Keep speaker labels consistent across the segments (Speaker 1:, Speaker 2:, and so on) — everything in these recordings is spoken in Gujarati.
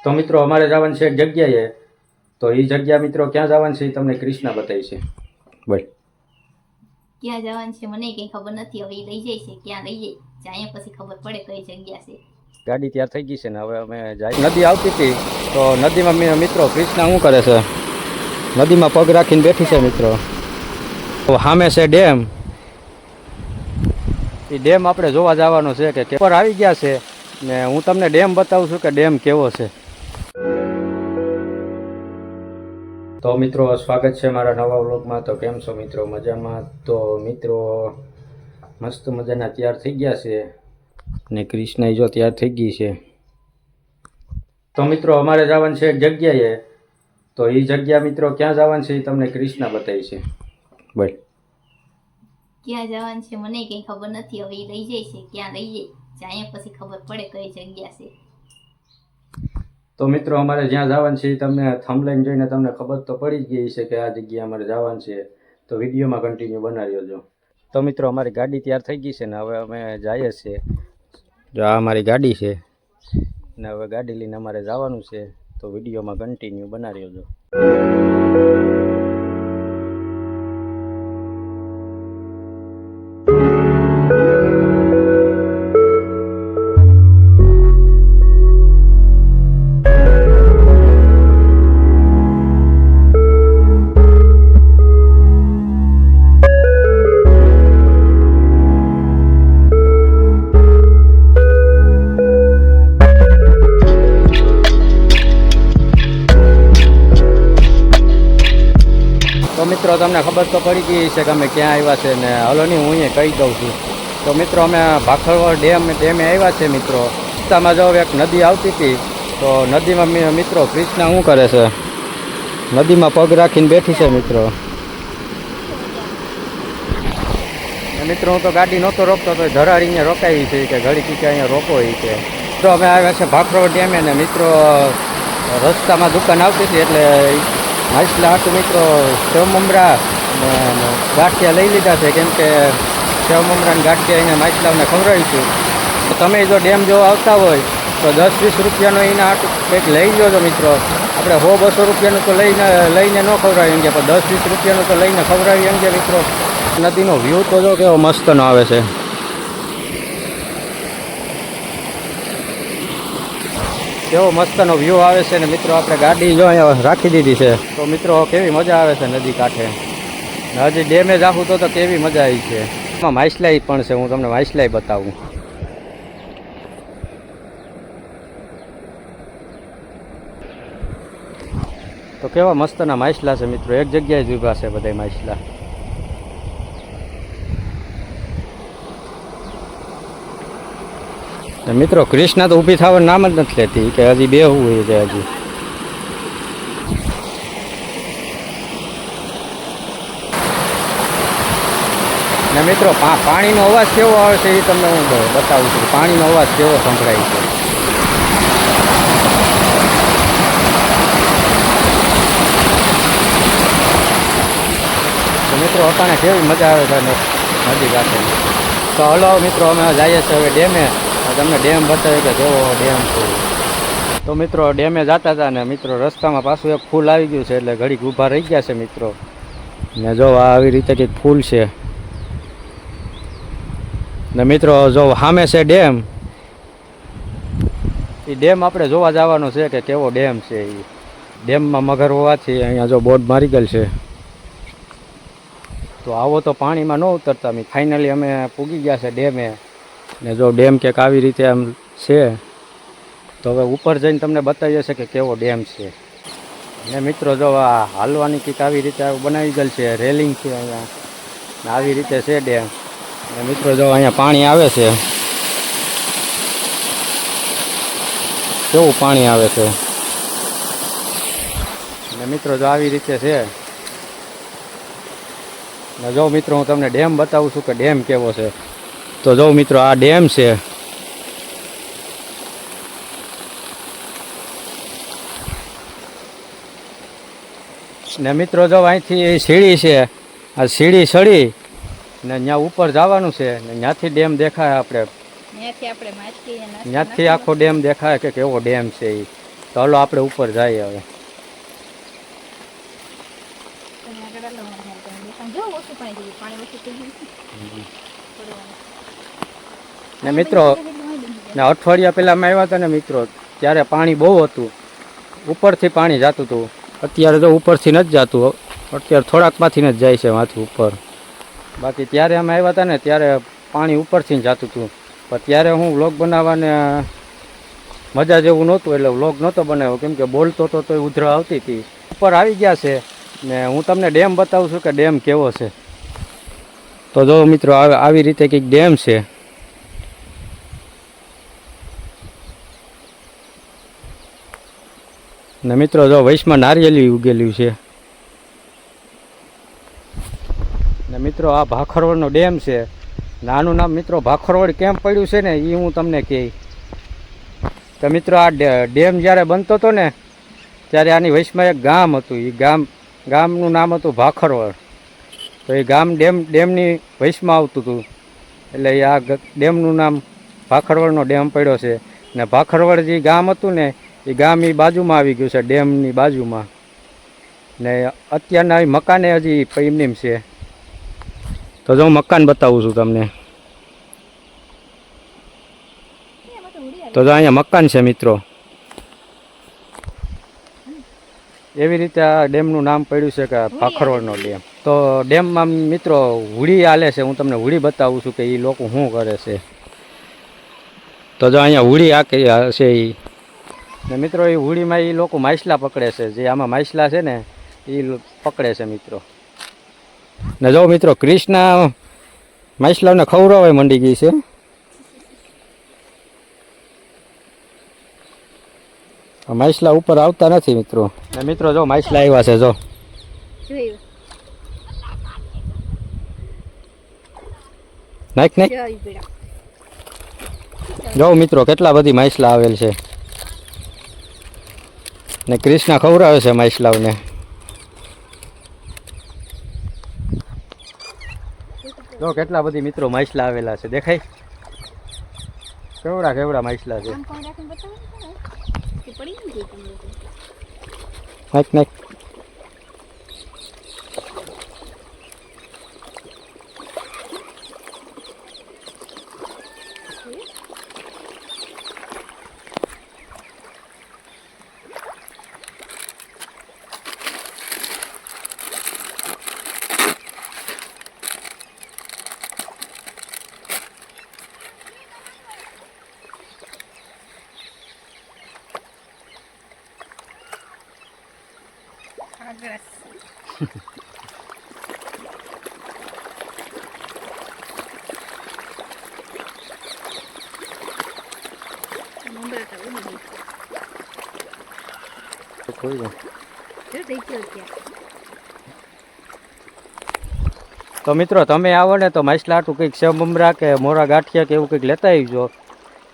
Speaker 1: તો મિત્રો અમારે જવાનું છે એક જગ્યાએ, તો એ જગ્યા મિત્રો ક્યાં જવાનું છે એ તમને ક્રિષ્ના બતાવી છે. બોલ
Speaker 2: ક્યાં જવાનું છે મને કઈ ખબર નથી. હવે લઈ જાય છે, ક્યાં લઈ જાય જાય પછી ખબર પડે કઈ જગ્યા છે.
Speaker 1: ગાડી ત્યાં થઈ ગઈ છે ને હવે અમે જાય. નદી આવતી હતી તો નદીમાં મિત્રો ક્રિષ્ના શું કરે છે, નદીમાં પગ રાખીને બેઠી છે મિત્રો. તો સામે છે ડેમ. એ ડેમ આપણે જોવા જવાનો છે કે પર આવી ગયા છે ને હું તમને ડેમ બતાવું છું કે ડેમ કેવો છે. તો મિત્રો સ્વાગત છે મારા નવા વ્લોગમાં. તો કેમ છો મિત્રો, મજામાં? તો મિત્રો મસ્ત મજાના તૈયાર થઈ ગયા છે ને ક્રિષ્ના જો તૈયાર થઈ ગઈ છે. તો મિત્રો અમારે જવાનું છે એક જગ્યાએ, તો એ જગ્યા મિત્રો ક્યાં જવાનું છે એ તમને ક્રિષ્ના બતાવી છે. બોલ
Speaker 2: ક્યાં જવાનું છે મને કઈ ખબર નથી. હવે લઈ જાય છે, ક્યાં લઈ જાય પછી ખબર પડે કઈ જગ્યા છે.
Speaker 1: તો મિત્રો અમારે જ્યાં જવાનું છે એ તમને થંબનેલ જોઈને તમને ખબર તો પડી જ ગઈ છે કે આ જગ્યાએ અમારે જવાનું છે. તો વિડીયોમાં કન્ટિન્યુ બનાવી રહેજો. તો મિત્રો અમારી ગાડી તૈયાર થઈ ગઈ છે ને હવે અમે જઈએ છીએ. જો આ અમારી ગાડી છે ને હવે ગાડી લઈને અમારે જવાનું છે. તો વિડીયોમાં કન્ટિન્યુ બનાવી રહેજો. તો મિત્રો તમને ખબર તો પડી ગઈ છે કે અમે ક્યાં આવ્યા છે ને હલો નહીં હું અહીંયા કહી દઉં છું. તો મિત્રો અમે ભાખરવડ ડેમે આવ્યા છે મિત્રો. રસ્તામાં જો એક નદી આવતી હતી તો નદીમાં મિત્રો ક્રિષ્ના શું કરે છે, નદીમાં પગ રાખીને બેઠી છે મિત્રો. મિત્રો હું તો ગાડી નહોતો રોકતો તો ધરાડી અહીંયા રોકાવી છે કે ઘડી કે અહીંયા રોકો એ કે. તો અમે આવ્યા છે ભાખરવડ ડેમે ને મિત્રો રસ્તામાં દુકાન આવતી હતી એટલે માછલા હાટું મિત્રો સેવ મમરા ગાંઠિયા લઈ લીધા છે, કેમ કે સેવ મમરાને ગાંઠિયા એને માછલાઓને ખવડાવીશું. તો તમે જો ડેમ જો આવતા હોય તો 10-20 રૂપિયાનો એના હાટું કંઈક લઈ લેજો મિત્રો. આપણે 100-200 રૂપિયાનું તો લઈને ન ખવડાવી અંગે, પણ 10-20 રૂપિયાનું તો લઈને ખવડાવી અંગે મિત્રો. નદીનો વ્યૂ તો જો કેવો મસ્તનો આવે છે. કેવો મસ્તનો વ્યૂ આવે છે ને મિત્રો આપણે ગાડી જો અહીંયા રાખી દીધી છે. તો મિત્રો કેવી મજા આવે છે નદી કાંઠે. હજી ડેમે જ આખું તો કેવી મજા આવી છે. એમાં માછલાઈ પણ છે, હું તમને માછલાઈ બતાવું. તો કેવા મસ્તના માછલા છે મિત્રો, એક જગ્યાએ જ ઊભા છે બધા માછલા. મિત્રો ક્રિષ્ના તો ઊભી થવાનું નામ જ નથી લેતી કે હજી બેહવું હોય છે હજી. ને મિત્રો પાણીનો અવાજ કેવો આવે છે એ તમને હું બતાવું છું. પાણીનો અવાજ કેવો સંભળાય છે. તો મિત્રો અટાણે કેવી મજા આવે છે નદી કાંઠે. તો હલો મિત્રો અમે જઈએ છીએ હવે ડેમે. તમને ડેમ બતાવે કે જોવો ડેમ છે. તો મિત્રો ડેમે જતા હતા ને મિત્રો રસ્તામાં પાછું એક ફૂલ આવી ગયું છે એટલે ઘડીક ઊભા રહી ગયા છે મિત્રો. ને જો આવી રીતે કંઈક ફૂલ છે ને મિત્રો જો સામે છે ડેમ. એ ડેમ આપણે જોવા જવાનો છે કે કેવો ડેમ છે. એ ડેમમાં મગર હોવાથી અહીંયા જો બોર્ડ મારી ગયેલ છે. તો આવો તો પાણીમાં ન ઉતરતા. ફાઇનલી અમે પૂગી ગયા છે ડેમે ને જો ડેમ કંઈક આવી રીતે આમ છે. તો હવે ઉપર જઈને તમને બતાવી જશે કે કેવો ડેમ છે. ને મિત્રો જો આ હાલવાની કંઈક આવી રીતે બનાવી ગયેલ છે, રેલિંગ છે અહીંયા ને આવી રીતે છે ડેમ. ને મિત્રો જો અહીંયા પાણી આવે છે, કેવું પાણી આવે છે. ને મિત્રો જો આવી રીતે છે. ને જો મિત્રો હું તમને ડેમ બતાવું છું કે ડેમ કેવો છે. તો જો મિત્રો આ ડેમ છે. ને મિત્રો જો અહીંથી સીડી છે, આ સીડી ચડી ને ત્યાં ઉપર જવાનું છે ને ત્યાંથી ડેમ દેખાય. આપણે ત્યાંથી આખો ડેમ દેખાય કે કેવો ડેમ છે એ. તો હાલો આપણે ઉપર જઈએ હવે. ને મિત્રો ને અઠવાડિયા પહેલાં અમે આવ્યા હતા ને મિત્રો, ત્યારે પાણી બહુ હતું, ઉપરથી પાણી જતું હતું. અત્યારે તો ઉપરથી નથી જતું, અત્યારે થોડાકમાંથી જ જાય છે માથું ઉપર. બાકી ત્યારે અમે આવ્યા હતા ને ત્યારે પાણી ઉપરથી જ જતું હતું. પણ ત્યારે હું વ્લોગ બનાવવાને મજા જેવું નહોતું, એટલે વ્લોગ નહોતો બનાવ્યો, કેમ કે બોલતો હતો તો ઉધરા આવતી હતી. ઉપર આવી ગયા છે ને હું તમને ડેમ બતાવું છું કે ડેમ કેવો છે. તો જો મિત્રો આવી રીતે કંઈક ડેમ છે. ને મિત્રો જો વૈશમાં નારિયેલી ઉગેલું છે. ને મિત્રો આ ભાખરવડનો ડેમ છે. નાનું નામ મિત્રો ભાખરવડ કેમ પડ્યું છે ને એ હું તમને કહી. તો મિત્રો આ ડેમ જ્યારે બનતો હતો ને ત્યારે આની વૈશમાં એક ગામ હતું. એ ગામનું નામ હતું ભાખરવડ. તો એ ગામ ડેમની વૈશમાં આવતું હતું, એટલે આ ડેમનું નામ ભાખરવડનો ડેમ પડ્યો છે. ને ભાખરવડ જે ગામ હતું ને એ ગામ એ બાજુમાં આવી ગયું છે, ડેમની બાજુમાં. ને અત્યારના મકાને હજી એમનેમ છે. તો જો હું મકાન બતાવું છું તમને. તો જો અહીંયા મકાન છે મિત્રો. એવી રીતે આ ડેમનું નામ પડ્યું છે કે ભાખરવડનો ડેમ. તો ડેમમાં મિત્રો હોડી હાલે છે. હું તમને હોડી બતાવું છું કે એ લોકો શું કરે છે. તો જો અહીંયા હોડી આ છે એ. ને મિત્રો એ હોડીમાં એ લોકો માછલા પકડે છે. જે આમાં માછલા છે ને એ પકડે છે મિત્રો. ને જો મિત્રો કૃષ્ણ માછલાઓને ખવડાવવા મંડી ગઈ છે. માછલા ઉપર આવતા નથી મિત્રો. ને મિત્રો જો માછલા આવ્યા છે. જો નાખ નાખ. જો મિત્રો કેટલા બધી માછલા આવેલ છે. ને કૃષ્ણ ખવડાવે છે માછલાઓને. જો કેટલા બધી મિત્રો માછલા આવેલા છે, દેખાય કેવડા કેવડા માછલા છે. નાખ નાખ. તો મિત્રો તમે આવો ને તો માછલા હાટું કંઈક સેવ મમરા કે મોરા ગાંઠિયા કે એવું કંઈક લેતા આવજો,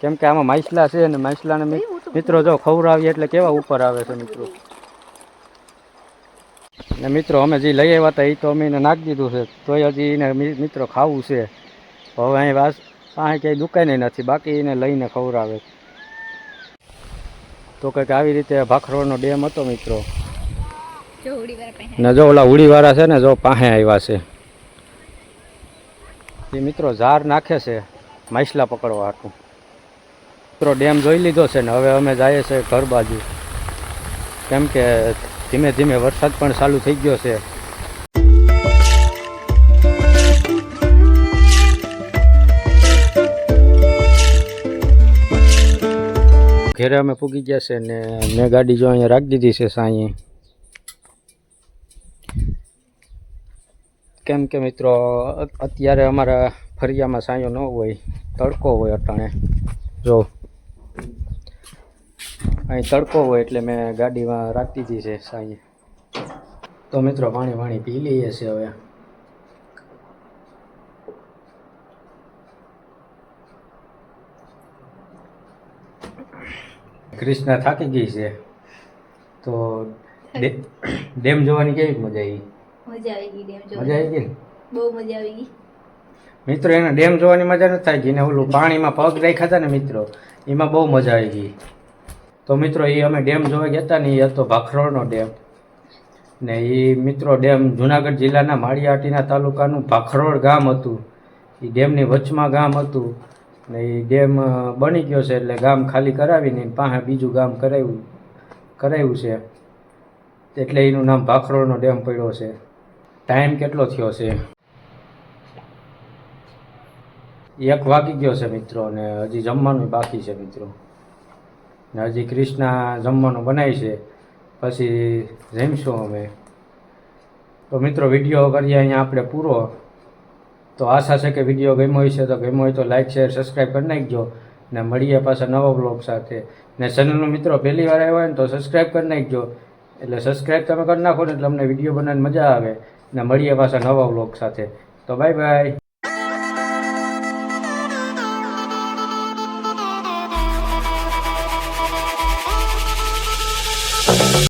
Speaker 1: કેમ કે આમાં માછલા છે ને માછલાને મિત્રો જો ખવડાવીએ એટલે કેવા ઉપર આવે છે મિત્રો. ને મિત્રો અમે જે લઈ આવ્યા હતા એ તો અમે એને નાખી દીધું છે, તોય હજી એને મિત્રો ખાવું છે. હવે અહીં પાસે ક્યાંય દુકાને નથી, બાકી એને લઈને ખવડાવે. તો કંઈક આવી રીતે ભાખરવડનો ડેમ હતો મિત્રો. ને જો ઓલા હોડીવાળા છે ને જો પાસે આવ્યા છે એ મિત્રો ઝાર નાખે છે માછલા પકડવા હાટું. મિત્રો ડેમ જોઈ લીધો છે ને હવે અમે જઈએ છીએ ઘર બાજુ, કેમ કે ધીમે ધીમે વરસાદ પણ ચાલુ થઈ ગયો છે. ઘેરે અમે પૂગી ગયા છે ને મેં ગાડી જો અહીંયા રાખી દીધી છે સાંઈ, કેમ કે મિત્રો અત્યારે અમારા ફરિયામાં સાંયો ન હોય, તડકો હોય અટાણે. જો અહીં તડકો હોય એટલે મેં ગાડીમાં રાખી દીધી છે સાંઈ. તો મિત્રો પાણી પી લઈએ છીએ હવે. કૃષ્ણા થાકી ગઈ છે તો ડેમ જોવાની કેવી મજા આવી?
Speaker 2: મજા આવી ગઈ ડેમ
Speaker 1: મજા આવી ગઈ,
Speaker 2: બહુ મજા આવી ગઈ
Speaker 1: મિત્રો. એને ડેમ જોવાની મજા નથી થાય ગઈ ને ઓલું પાણીમાં પગ રાખ્યા હતા ને મિત્રો, એમાં બહુ મજા આવી ગઈ. તો મિત્રો એ અમે ડેમ જોવા ગયા હતા ને એ હતો ભાખરોળનો ડેમ ને એ મિત્રો ડેમ જુનાગઢ જિલ્લાના માળિયાહાટીના તાલુકાનું ભાખરોળ ગામ હતું. એ ડેમની વચમાં ગામ હતું ને એ ડેમ બની ગયો છે એટલે ગામ ખાલી કરાવીને પાસે બીજું ગામ કરાવ્યું છે એટલે એનું નામ ભાખરોળનો ડેમ પડ્યો છે. ટાઈમ કેટલો થયો છે? 1 વાગી ગયો છે મિત્રો ને હજી જમવાનું બાકી છે મિત્રો ને હજી ક્રિષ્ના જમવાનું બનાવી છે પછી જમીશું અમે. તો મિત્રો વિડીયો કરીએ અહીંયા આપણે પૂરો. તો આશા છે કે વિડીયો ગમ્યો હશે તો ગમ્યો હોય તો લાઈક શેર સબસ્ક્રાઈબ કરી નાખજો ને મળીએ પાછા નવા બ્લોગ સાથે. ને ચેનલનો મિત્રો પહેલી વાર આવ્યો હોય ને તો સબસ્ક્રાઈબ કરી નાખજો. એટલે સબસ્ક્રાઈબ તમે કરી નાખો ને એટલે અમને વિડીયો બનાવવાની મજા આવે ને મળીએ પાછા નવા બ્લોગ સાથે. તો બાય બાય.